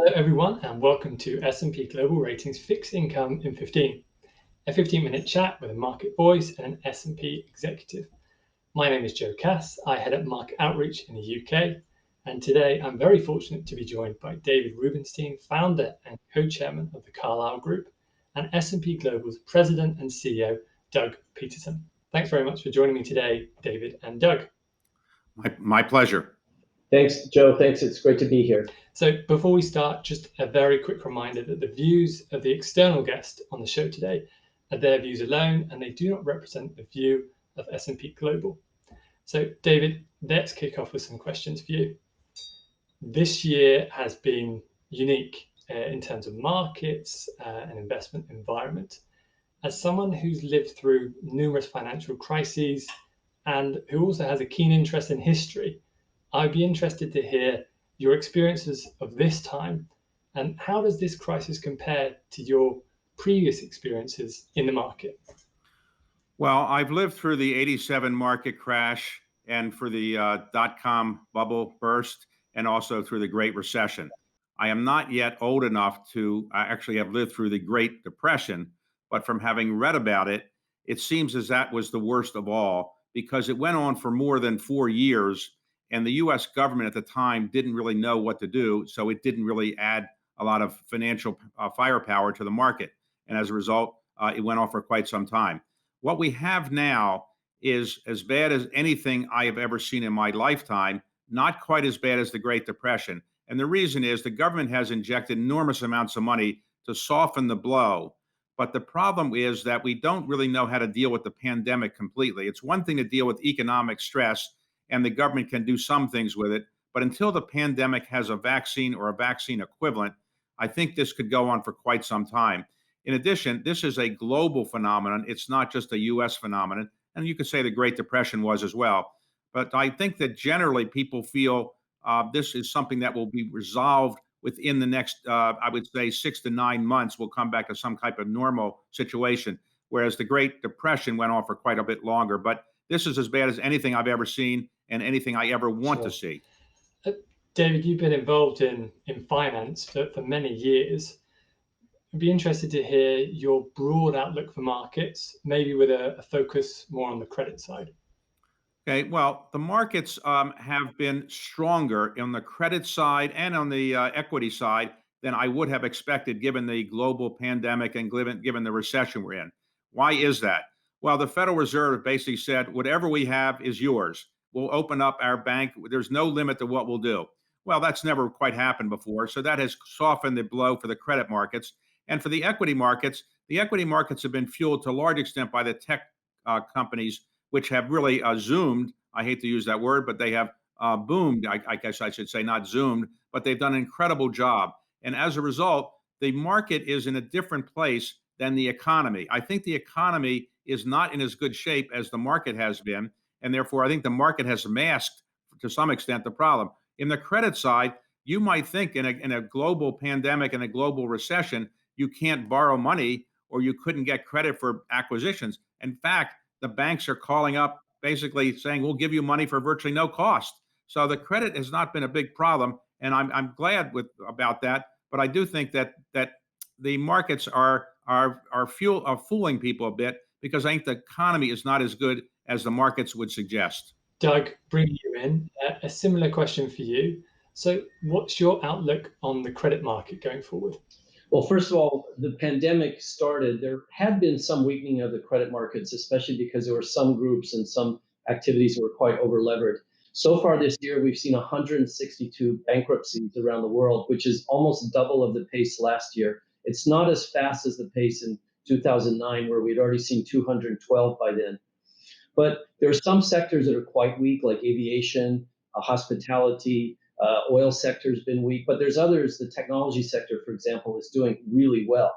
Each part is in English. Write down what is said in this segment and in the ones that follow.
Hello, everyone, and welcome to S&P Global Ratings Fixed Income in 15, a 15-minute chat with a market voice and an S&P executive. My name is Joe Cass. I head up market outreach in the UK, and today I'm very fortunate to be joined by David Rubenstein, founder and co-chairman of the Carlyle Group, and S&P Global's president and CEO, Doug Peterson. Thanks very much for joining me today, David and Doug. My pleasure. Thanks, Joe. Thanks. It's great to be here. So before we start, just a very quick reminder that the views of the external guest on the show today are their views alone, and they do not represent the view of S&P Global. So David, let's kick off with some questions for you. This year has been unique in terms of markets and investment environment. As someone who's lived through numerous financial crises and who also has a keen interest in history, I'd be interested to hear your experiences of this time and how does this crisis compare to your previous experiences in the market? Well, I've lived through the 87 market crash and for the dot-com bubble burst and also through the Great Recession. I am not yet old enough to actually have lived through the Great Depression, but from having read about it, it seems as that was the worst of all because it went on for more than 4 years. And the US government at the time didn't really know what to do, so it didn't really add a lot of financial firepower to the market. And as a result, it went on for quite some time. What we have now is as bad as anything I have ever seen in my lifetime, not quite as bad as the Great Depression. And the reason is the government has injected enormous amounts of money to soften the blow. But the problem is that we don't really know how to deal with the pandemic completely. It's one thing to deal with economic stress, and the government can do some things with it. But until the pandemic has a vaccine or a vaccine equivalent, I think this could go on for quite some time. In addition, this is a global phenomenon. It's not just a US phenomenon. And you could say the Great Depression was as well. But I think that generally people feel this is something that will be resolved within the next, I would say, 6 to 9 months. We'll come back to some type of normal situation, whereas the Great Depression went on for quite a bit longer. But this is as bad as anything I've ever seen and anything I ever want to see. David, you've been involved in finance for many years. I'd be interested to hear your broad outlook for markets, maybe with a focus more on the credit side. Okay, well, the markets have been stronger on the credit side and on the equity side than I would have expected given the global pandemic and given the recession we're in. Why is that? Well, the Federal Reserve basically said, whatever we have is yours. We'll open up our bank. There's no limit to what we'll do. Well, that's never quite happened before. So that has softened the blow for the credit markets. And for the equity markets have been fueled to a large extent by the tech companies, which have really zoomed. I hate to use that word, but they have boomed. I guess I should say not zoomed, but they've done an incredible job. And as a result, the market is in a different place than the economy. I think the economy is not in as good shape as the market has been. And therefore, I think the market has masked, to some extent, the problem. In the credit side, you might think in a global pandemic and a global recession, you can't borrow money or you couldn't get credit for acquisitions. In fact, the banks are calling up basically saying, we'll give you money for virtually no cost. So the credit has not been a big problem. And I'm glad about that. But I do think that the markets are fooling people a bit because I think the economy is not as good as the markets would suggest. Doug, bringing you in, a similar question for you. So what's your outlook on the credit market going forward? Well, first of all, the pandemic started. There had been some weakening of the credit markets, especially because there were some groups and some activities that were quite over-levered. So far this year, we've seen 162 bankruptcies around the world, which is almost double of the pace last year. It's not as fast as the pace in 2009, where we'd already seen 212 by then. But there are some sectors that are quite weak, like aviation, hospitality, oil sector has been weak. But there's others, the technology sector, for example, is doing really well.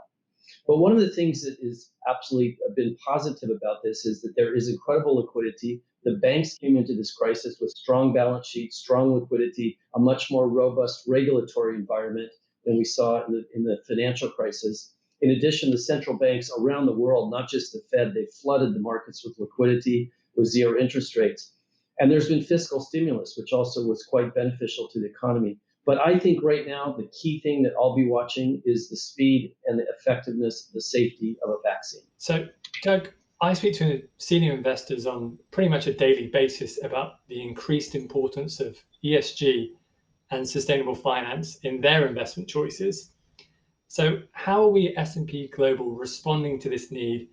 But one of the things that is absolutely been positive about this is that there is incredible liquidity. The banks came into this crisis with strong balance sheets, strong liquidity, a much more robust regulatory environment than we saw in the financial crisis. In addition, the central banks around the world, not just the Fed, they flooded the markets with liquidity, with zero interest rates. And there's been fiscal stimulus, which also was quite beneficial to the economy. But I think right now, the key thing that I'll be watching is the speed and the effectiveness, the safety of a vaccine. So, Doug, I speak to senior investors on pretty much a daily basis about the increased importance of ESG and sustainable finance in their investment choices. So how are we at S&P Global responding to this need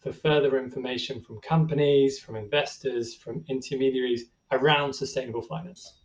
for further information from companies, from investors, from intermediaries around sustainable finance?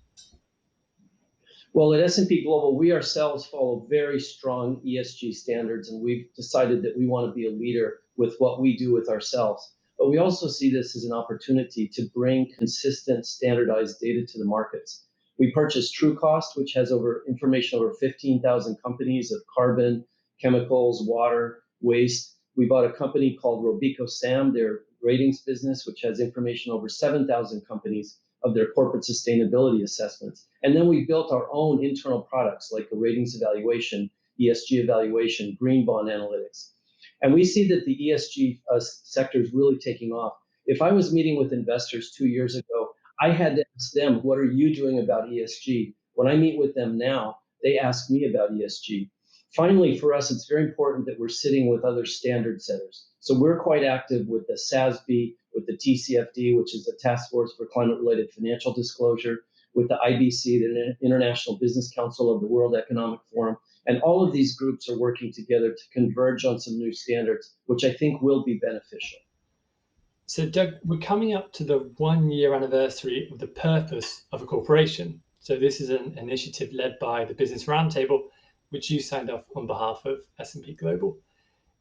Well, at S&P Global, we ourselves follow very strong ESG standards, and we've decided that we want to be a leader with what we do with ourselves. But we also see this as an opportunity to bring consistent, standardized data to the markets. We purchased TrueCost, which has information over 15,000 companies of carbon, chemicals, water, waste. We bought a company called Robeco Sam, their ratings business, which has information over 7,000 companies of their corporate sustainability assessments. And then we built our own internal products like a ratings evaluation, ESG evaluation, green bond analytics. And we see that the ESG sector is really taking off. If I was meeting with investors 2 years ago, I had to ask them, what are you doing about ESG? When I meet with them now, they ask me about ESG. Finally, for us, it's very important that we're sitting with other standard setters. So we're quite active with the SASB, with the TCFD, which is the Task Force for Climate-Related Financial Disclosure, with the IBC, the International Business Council of the World Economic Forum. And all of these groups are working together to converge on some new standards, which I think will be beneficial. So, Doug, we're coming up to the 1-year anniversary of the purpose of a corporation. So this is an initiative led by the Business Roundtable, which you signed off on behalf of S&P Global.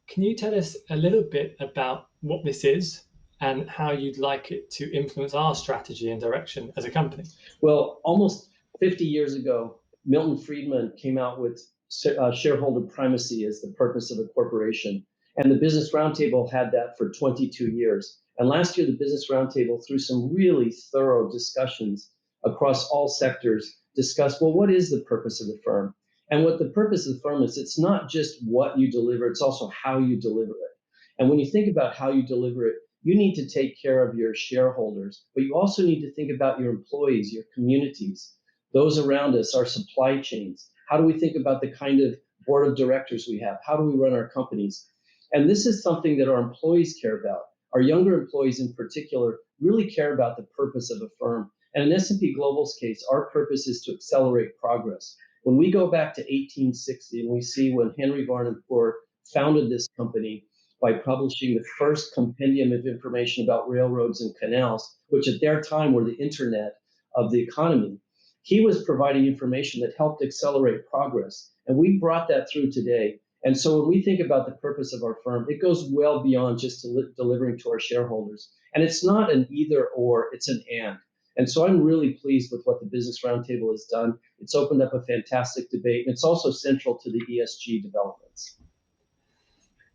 Can you tell us a little bit about what this is and how you'd like it to influence our strategy and direction as a company? Well, almost 50 years ago, Milton Friedman came out with shareholder primacy as the purpose of a corporation. And the Business Roundtable had that for 22 years. And last year, the Business Roundtable, through some really thorough discussions across all sectors, discussed, well, what is the purpose of the firm? And what the purpose of the firm is, it's not just what you deliver, it's also how you deliver it. And when you think about how you deliver it, you need to take care of your shareholders, but you also need to think about your employees, your communities, those around us, our supply chains. How do we think about the kind of board of directors we have? How do we run our companies? And this is something that our employees care about. Our younger employees in particular really care about the purpose of a firm. And in S&P Global's case, our purpose is to accelerate progress. When we go back to 1860 and we see when Henry Varnum Poor founded this company by publishing the first compendium of information about railroads and canals, which at their time were the internet of the economy, he was providing information that helped accelerate progress. And we brought that through today. And so when we think about the purpose of our firm, it goes well beyond just delivering to our shareholders. And it's not an either or, it's an and. And so I'm really pleased with what the Business Roundtable has done. It's opened up a fantastic debate, and it's also central to the ESG developments.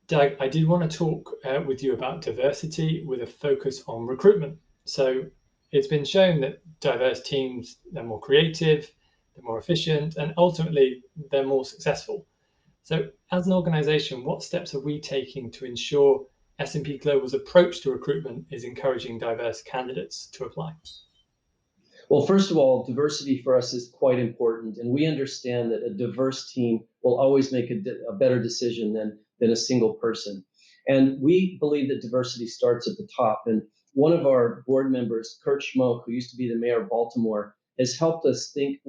Doug, I did want to talk with you about diversity with a focus on recruitment. So it's been shown that diverse teams, they're more creative, they're more efficient, and ultimately they're more successful. So as an organization, what steps are we taking to ensure S&P Global's approach to recruitment is encouraging diverse candidates to apply? Well, first of all, diversity for us is quite important, and we understand that a diverse team will always make a better decision than a single person. And we believe that diversity starts at the top. And one of our board members, Kurt Schmoke, who used to be the mayor of Baltimore, has helped us think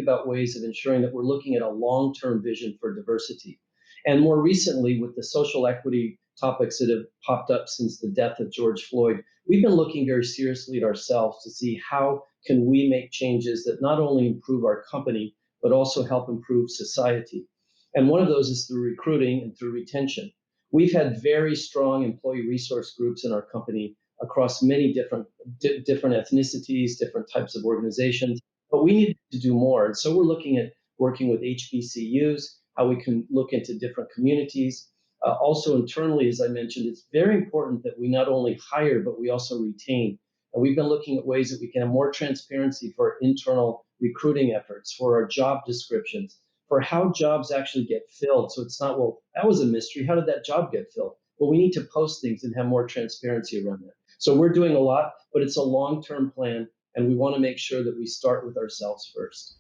about ways of ensuring that we're looking at a long-term vision for diversity. And more recently, with the social equity topics that have popped up since the death of George Floyd, we've been looking very seriously at ourselves to see how can we make changes that not only improve our company, but also help improve society. And one of those is through recruiting and through retention. We've had very strong employee resource groups in our company across many different ethnicities, different types of organizations, but we need to do more. And so we're looking at working with HBCUs, how we can look into different communities. Also internally, as I mentioned, it's very important that we not only hire, but we also retain. And we've been looking at ways that we can have more transparency for our internal recruiting efforts, for our job descriptions, for how jobs actually get filled. So it's not, well, that was a mystery. How did that job get filled? Well, we need to post things and have more transparency around that. So we're doing a lot, but it's a long-term plan, and we want to make sure that we start with ourselves first.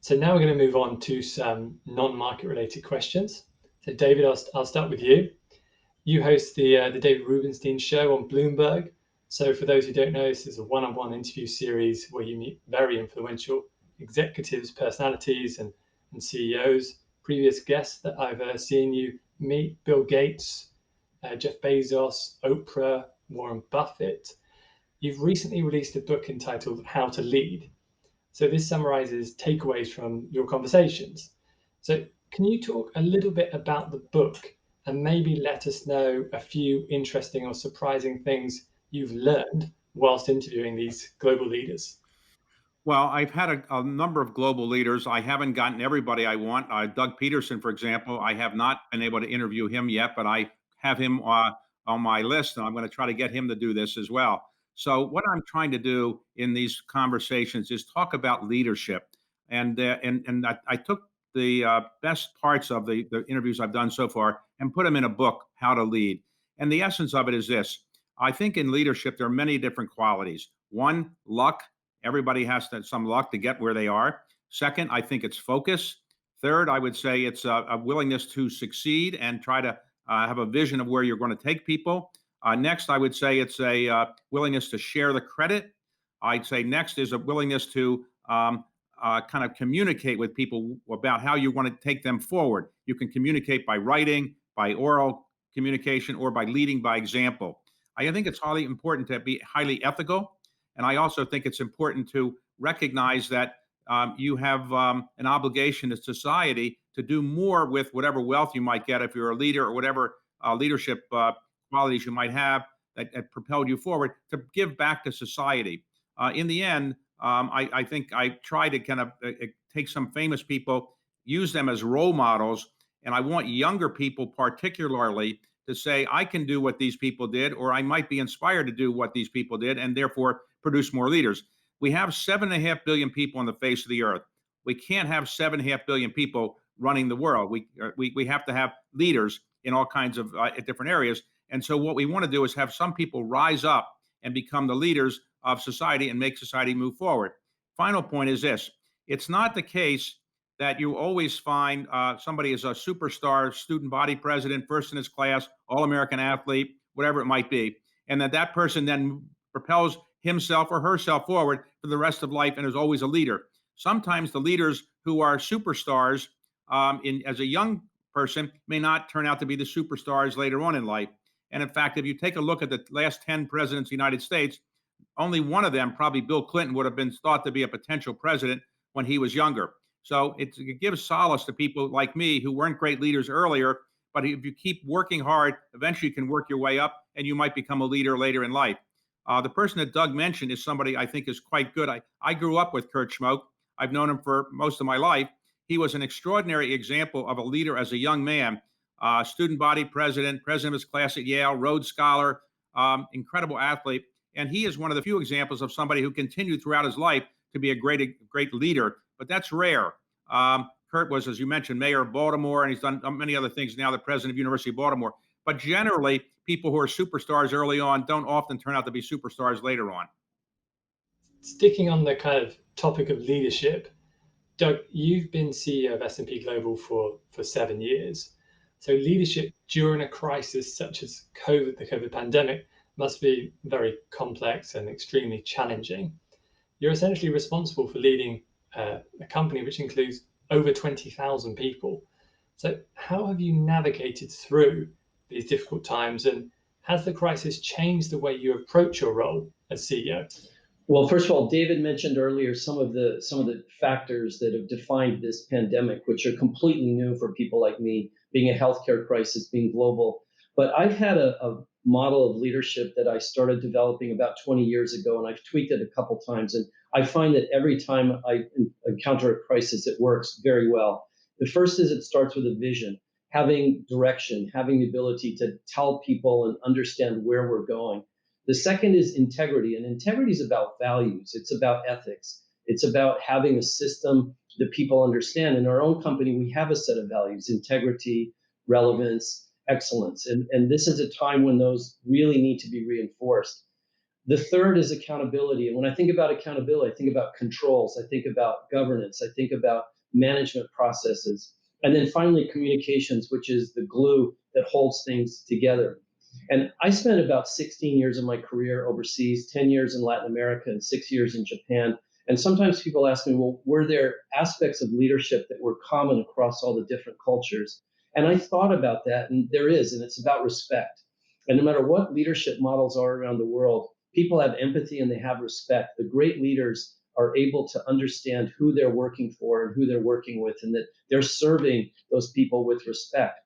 So now we're going to move on to some non-market related questions. So David, I'll start with you. You host the David Rubenstein show on Bloomberg. So for those who don't know, this is a one-on-one interview series where you meet very influential executives, personalities, and CEOs. Previous guests that I've seen you meet: Bill Gates, Jeff Bezos, Oprah, Warren Buffett. You've recently released a book entitled How to Lead. So this summarizes takeaways from your conversations. So can you talk a little bit about the book and maybe let us know a few interesting or surprising things you've learned whilst interviewing these global leaders? Well, I've had a number of global leaders. I haven't gotten everybody I want. Doug Peterson, for example, I have not been able to interview him yet, but I have him on my list, and I'm going to try to get him to do this as well. So, what I'm trying to do in these conversations is talk about leadership, and I took the best parts of the interviews I've done so far and put them in a book, How to Lead. And the essence of it is this: I think in leadership there are many different qualities. One, luck. Everybody has some luck to get where they are. Second, I think it's focus. Third, I would say it's a willingness to succeed and try to have a vision of where you're going to take people. Next, I would say it's a willingness to share the credit. I'd say next is a willingness to kind of communicate with people about how you want to take them forward. You can communicate by writing, by oral communication, or by leading by example. I think it's highly important to be highly ethical. And I also think it's important to recognize that you have an obligation to society to do more with whatever wealth you might get if you're a leader, or whatever leadership qualities you might have that propelled you forward, to give back to society. In the end, I think I try to kind of take some famous people, use them as role models, and I want younger people particularly to say, I can do what these people did, or I might be inspired to do what these people did, and therefore produce more leaders. We have 7.5 billion people on the face of the earth. We can't have 7.5 billion people running the world. We have to have leaders in all kinds of different areas. And so what we want to do is have some people rise up and become the leaders of society and make society move forward. Final point is this: it's not the case that you always find somebody is a superstar, student body president, first in his class, all-American athlete, whatever it might be, and that person then propels himself or herself forward for the rest of life and is always a leader. Sometimes the leaders who are superstars as a young person may not turn out to be the superstars later on in life. And in fact, if you take a look at the last 10 presidents of the United States, only one of them, probably Bill Clinton, would have been thought to be a potential president when he was younger. So it gives solace to people like me who weren't great leaders earlier, but if you keep working hard, eventually you can work your way up and you might become a leader later in life. The person that Doug mentioned is somebody I think is quite good. I grew up with Kurt Schmoke. I've known him for most of my life. He was an extraordinary example of a leader as a young man, student body president, president of his class at Yale, Rhodes Scholar, incredible athlete. And he is one of the few examples of somebody who continued throughout his life to be a great leader, but that's rare. Kurt was, as you mentioned, mayor of Baltimore, and he's done many other things, now the president of University of Baltimore. But generally, people who are superstars early on don't often turn out to be superstars later on. Sticking on the kind of topic of leadership, Doug, you've been CEO of S&P Global for 7 years. So leadership during a crisis such as the COVID pandemic must be very complex and extremely challenging. You're essentially responsible for leading a company which includes over 20,000 people. So how have you navigated through these difficult times, and has the crisis changed the way you approach your role as CEO? Well, first of all, David mentioned earlier some of the factors that have defined this pandemic, which are completely new for people like me, being a healthcare crisis, being global. But I've had a model of leadership that I started developing about 20 years ago, and I've tweaked it a couple times. And I find that every time I encounter a crisis, it works very well. The first is it starts with a vision, having direction, having the ability to tell people and understand where we're going. The second is integrity, and integrity is about values. It's about ethics. It's about having a system that people understand. In our own company, we have a set of values: integrity, relevance, excellence. And this is a time when those really need to be reinforced. The third is accountability. And when I think about accountability, I think about controls, I think about governance, I think about management processes. And then finally, communications, which is the glue that holds things together. And I spent about 16 years of my career overseas, 10 years in Latin America, and 6 years in Japan. And sometimes people ask me, well, were there aspects of leadership that were common across all the different cultures? And I thought about that, and there is, and it's about respect. And no matter what leadership models are around the world, people have empathy and they have respect. The great leaders are able to understand who they're working for and who they're working with, and that they're serving those people with respect.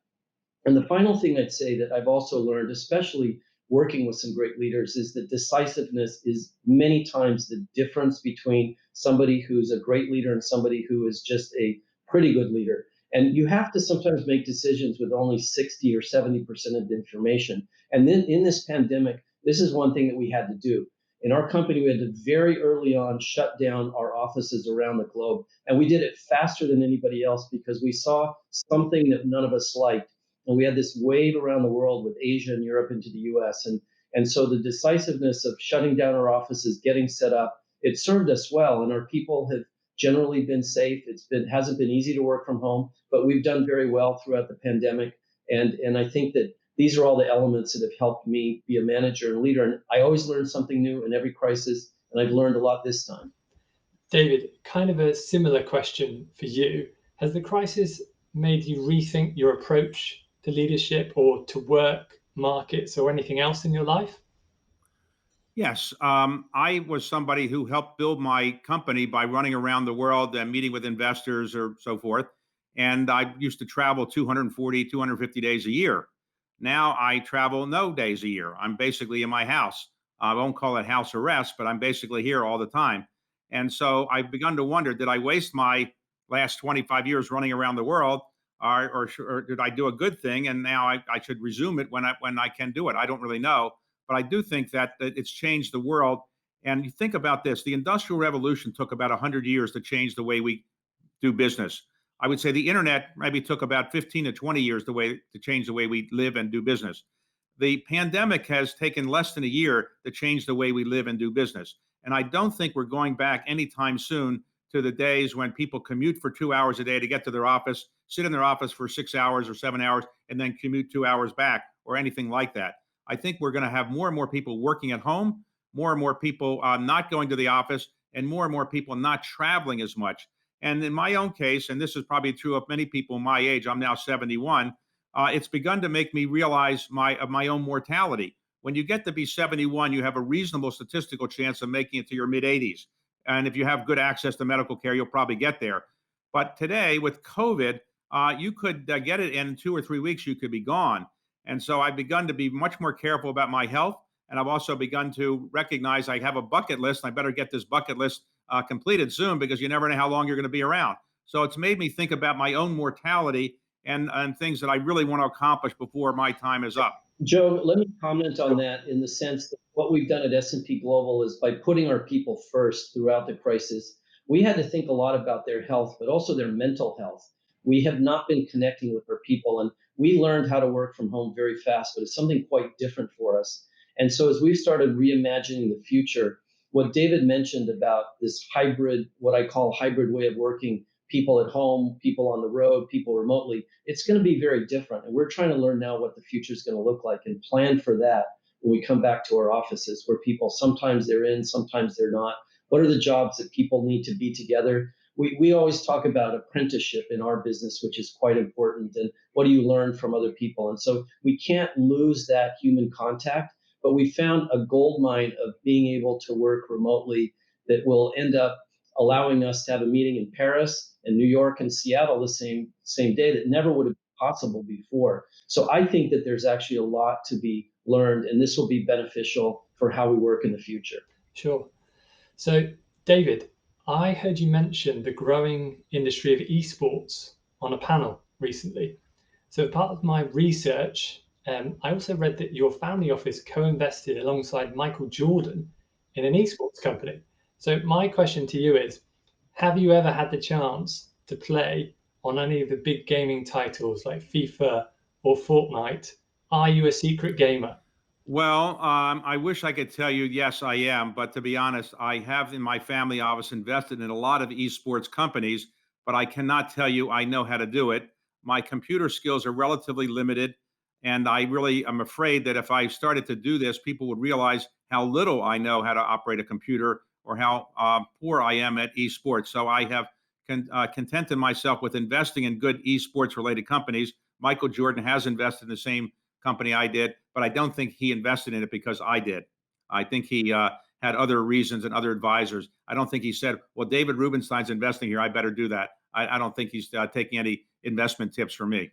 And the final thing I'd say that I've also learned, especially working with some great leaders, is that decisiveness is many times the difference between somebody who's a great leader and somebody who is just a pretty good leader. And you have to sometimes make decisions with only 60 or 70% of the information. And then in this pandemic, this is one thing that we had to do. In our company, we had to very early on shut down our offices around the globe. And we did it faster than anybody else because we saw something that none of us liked, and we had this wave around the world with Asia and Europe into the US. And so the decisiveness of shutting down our offices, getting set up, it served us well. And our people have generally been safe. Hasn't been easy to work from home, but we've done very well throughout the pandemic. And I think that these are all the elements that have helped me be a manager and leader. And I always learn something new in every crisis, and I've learned a lot this time. David, kind of a similar question for you. Has the crisis made you rethink your approach to leadership or to work, markets, or anything else in your life? Yes, I was somebody who helped build my company by running around the world and meeting with investors or so forth. And I used to travel 240, 250 days a year. Now I travel no days a year. I'm basically in my house. I won't call it house arrest, but I'm basically here all the time. And so I've begun to wonder, did I waste my last 25 years running around the world? Or did I do a good thing? And now I should resume it when I can do it. I don't really know, but I do think that it's changed the world. And you think about this: the Industrial Revolution took about 100 years to change the way we do business. I would say the internet maybe took about 15 to 20 years to change the way we live and do business. The pandemic has taken less than a year to change the way we live and do business. And I don't think we're going back anytime soon to the days when people commute for 2 hours a day to get to their office, sit in their office for 6 hours or 7 hours, and then commute 2 hours back or anything like that. I think we're going to have more and more people working at home, more and more people not going to the office, and more people not traveling as much. And in my own case, and this is probably true of many people my age, I'm now 71. It's begun to make me realize my own mortality. When you get to be 71, you have a reasonable statistical chance of making it to your mid 80s. And if you have good access to medical care, you'll probably get there. But today, with COVID, you could get it in 2 or 3 weeks, you could be gone. And so I've begun to be much more careful about my health. And I've also begun to recognize I have a bucket list. And I better get this bucket list completed soon, because you never know how long you're going to be around. So it's made me think about my own mortality and things that I really want to accomplish before my time is up. Joe, let me comment on that in the sense that what we've done at S&P Global is by putting our people first throughout the crisis, we had to think a lot about their health, but also their mental health. We have not been connecting with our people, and we learned how to work from home very fast, but it's something quite different for us. And so as we've started reimagining the future, what David mentioned about this hybrid, what I call hybrid way of working, people at home, people on the road, people remotely, it's going to be very different. And we're trying to learn now what the future is going to look like and plan for that when we come back to our offices, where people, sometimes they're in, sometimes they're not. What are the jobs that people need to be together? We always talk about apprenticeship in our business, which is quite important. And what do you learn from other people? And so we can't lose that human contact, but we found a gold mine of being able to work remotely that will end up allowing us to have a meeting in Paris and New York and Seattle the same day that never would have been possible before. So I think that there's actually a lot to be learned, and this will be beneficial for how we work in the future. Sure. So, David, I heard you mention the growing industry of eSports on a panel recently. So, as part of my research, I also read that your family office co-invested alongside Michael Jordan in an esports company. So, my question to you is, have you ever had the chance to play on any of the big gaming titles like FIFA or Fortnite? Are you a secret gamer? Well, I wish I could tell you, yes, I am. But to be honest, I have in my family office invested in a lot of esports companies, but I cannot tell you I know how to do it. My computer skills are relatively limited. And I really am afraid that if I started to do this, people would realize how little I know how to operate a computer or how poor I am at esports. So I have contented myself with investing in good esports related companies. Michael Jordan has invested in the same company I did, but I don't think he invested in it because I did. I think he had other reasons and other advisors. I don't think he said, "Well, David Rubenstein's investing here. I better do that." I don't think he's taking any investment tips from me.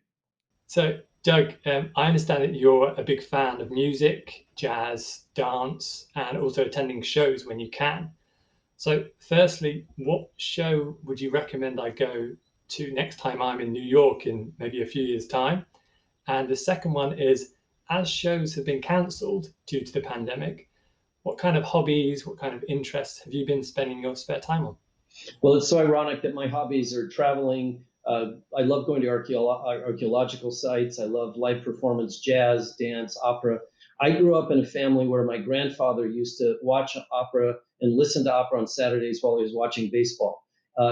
So, Doug, I understand that you're a big fan of music, jazz, dance, and also attending shows when you can. So, firstly, what show would you recommend I go to next time I'm in New York in maybe a few years' time? And the second one is, as shows have been cancelled due to the pandemic, what kind of hobbies, what kind of interests have you been spending your spare time on? Well, it's so ironic that my hobbies are traveling. I love going to archaeological sites. I love live performance, jazz, dance, opera. I grew up in a family where my grandfather used to watch opera and listen to opera on Saturdays while he was watching baseball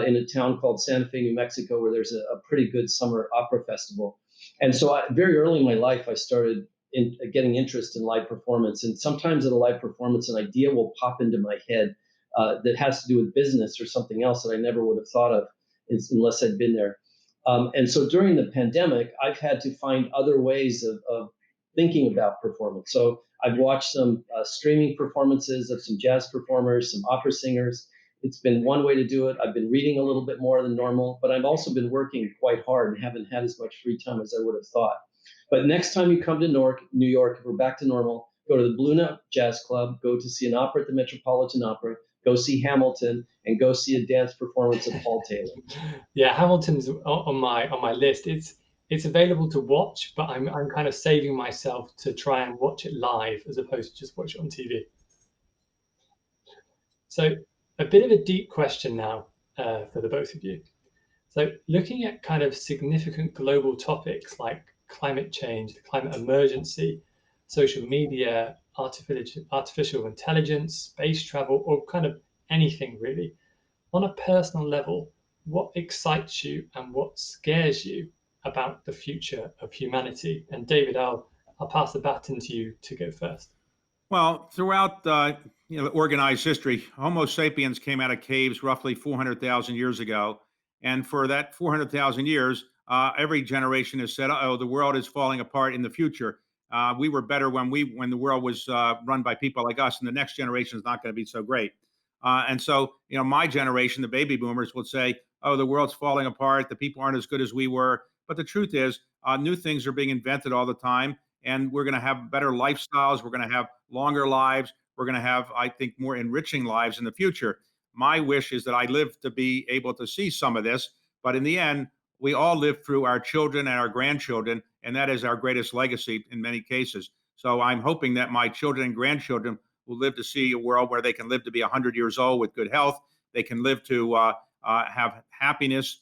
in a town called Santa Fe, New Mexico, where there's a pretty good summer opera festival. And so, very early in my life, I started getting interest in live performance. And sometimes at a live performance, an idea will pop into my head that has to do with business or something else that I never would have thought of unless I'd been there. And so during the pandemic, I've had to find other ways of thinking about performance. So I've watched some streaming performances of some jazz performers, some opera singers. It's been one way to do it. I've been reading a little bit more than normal, but I've also been working quite hard and haven't had as much free time as I would have thought. But next time you come to New York, if we're back to normal, go to the Blue Note Jazz Club, go to see an opera at the Metropolitan Opera, go see Hamilton, and go see a dance performance of Paul Taylor. Yeah, Hamilton's on my list. It's available to watch, but I'm kind of saving myself to try and watch it live as opposed to just watch it on TV. So a bit of a deep question now for the both of you. So looking at kind of significant global topics like climate change, the climate emergency, social media, artificial intelligence, space travel, or kind of anything really, on a personal level, what excites you and what scares you about the future of humanity? And David, I'll pass the baton to you to go first. Well, throughout organized history, Homo sapiens came out of caves roughly 400,000 years ago, and for that 400,000 years, every generation has said, "Oh, the world is falling apart in the future. We were better when the world was run by people like us, and the next generation is not going to be so great." And so, my generation, the baby boomers, would say, "Oh, the world's falling apart. The people aren't as good as we were." But the truth is, new things are being invented all the time, and we're going to have better lifestyles. We're going to have longer lives. We're going to have, I think, more enriching lives in the future. My wish is that I live to be able to see some of this. But in the end, we all live through our children and our grandchildren, and that is our greatest legacy in many cases. So I'm hoping that my children and grandchildren will live to see a world where they can live to be 100 years old with good health. They can live to have happiness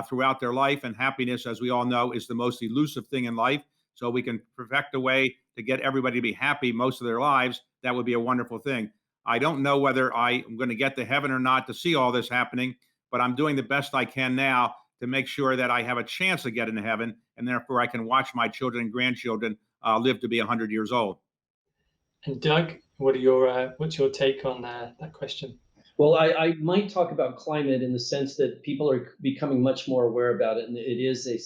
throughout their life. And happiness, as we all know, is the most elusive thing in life. So we can perfect a way to get everybody to be happy most of their lives. That would be a wonderful thing. I don't know whether I am going to get to heaven or not to see all this happening, but I'm doing the best I can now to make sure that I have a chance of getting to heaven, and therefore I can watch my children and grandchildren live to be 100 years old. And Doug, what's your take on that question? Well, I might talk about climate in the sense that people are becoming much more aware about it, and it is a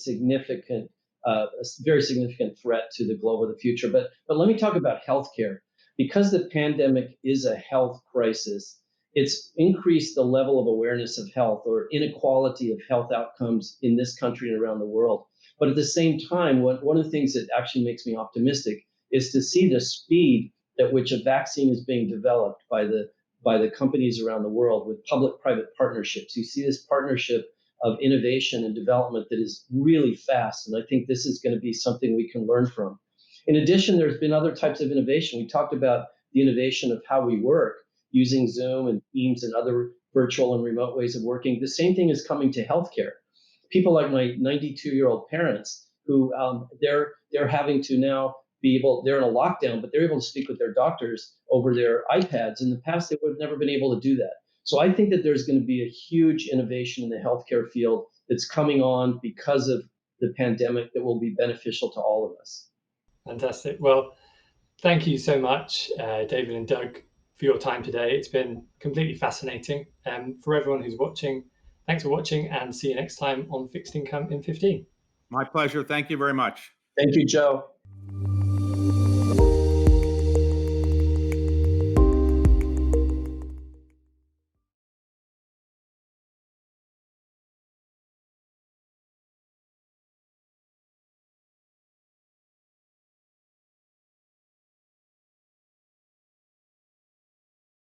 very significant threat to the globe of the future. But let me talk about healthcare. Because the pandemic is a health crisis, it's increased the level of awareness of health or inequality of health outcomes in this country and around the world. But at the same time, one of the things that actually makes me optimistic is to see the speed at which a vaccine is being developed by the companies around the world with public-private partnerships. You see this partnership of innovation and development that is really fast, and I think this is going to be something we can learn from. In addition, there's been other types of innovation. We talked about the innovation of how we work using Zoom and Teams and other virtual and remote ways of working. The same thing is coming to healthcare. People like my 92-year-old parents who they're having to now they're in a lockdown, but they're able to speak with their doctors over their iPads. In the past, they would have never been able to do that. So I think that there's going to be a huge innovation in the healthcare field that's coming on because of the pandemic that will be beneficial to all of us. Fantastic. Well, thank you so much, David and Doug, for your time today. It's been completely fascinating. For everyone who's watching, thanks for watching, and see you next time on Fixed Income in 15. My pleasure. Thank you very much. Thank you, Joe.